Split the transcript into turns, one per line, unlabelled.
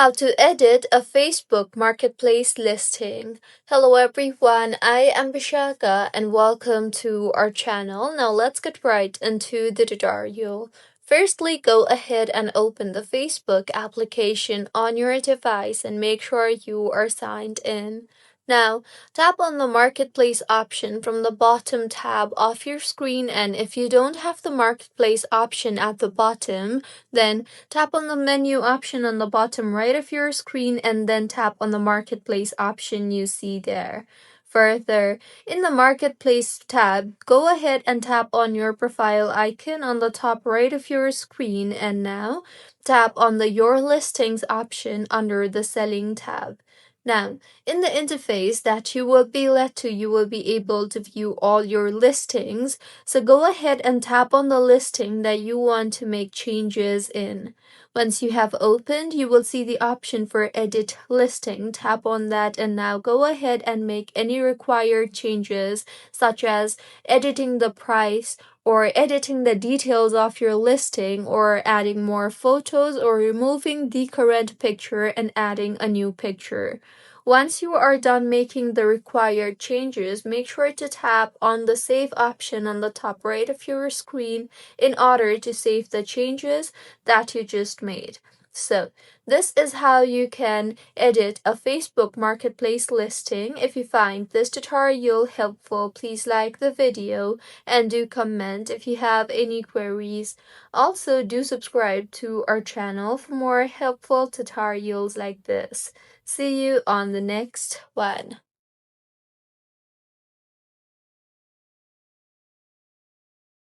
How to edit a Facebook Marketplace listing. Hello everyone, I am Vishaka and welcome to our channel. Now let's get right into the tutorial. Firstly, go ahead and open the Facebook application on your device and make sure you are signed in. Now, tap on the Marketplace option from the bottom tab of your screen, and if you don't have the Marketplace option at the bottom, then tap on the menu option on the bottom right of your screen and then tap on the Marketplace option you see there. Further, in the Marketplace tab, go ahead and tap on your profile icon on the top right of your screen, and now tap on the Your Listings option under the Selling tab. Now, in the interface that you will be led to, you will be able to view all your listings. So go ahead and tap on the listing that you want to make changes in. Once you have opened, you will see the option for Edit Listing. Tap on that and now go ahead and make any required changes, such as editing the price or editing the details of your listing, or adding more photos, or removing the current picture and adding a new picture. Once you are done making the required changes, make sure to tap on the Save option on the top right of your screen in order to save the changes that you just made. So, this is how you can edit a Facebook Marketplace listing. If you find this tutorial helpful, please like the video and do comment if you have any queries. Also, do subscribe to our channel for more helpful tutorials like this. See you on the next one.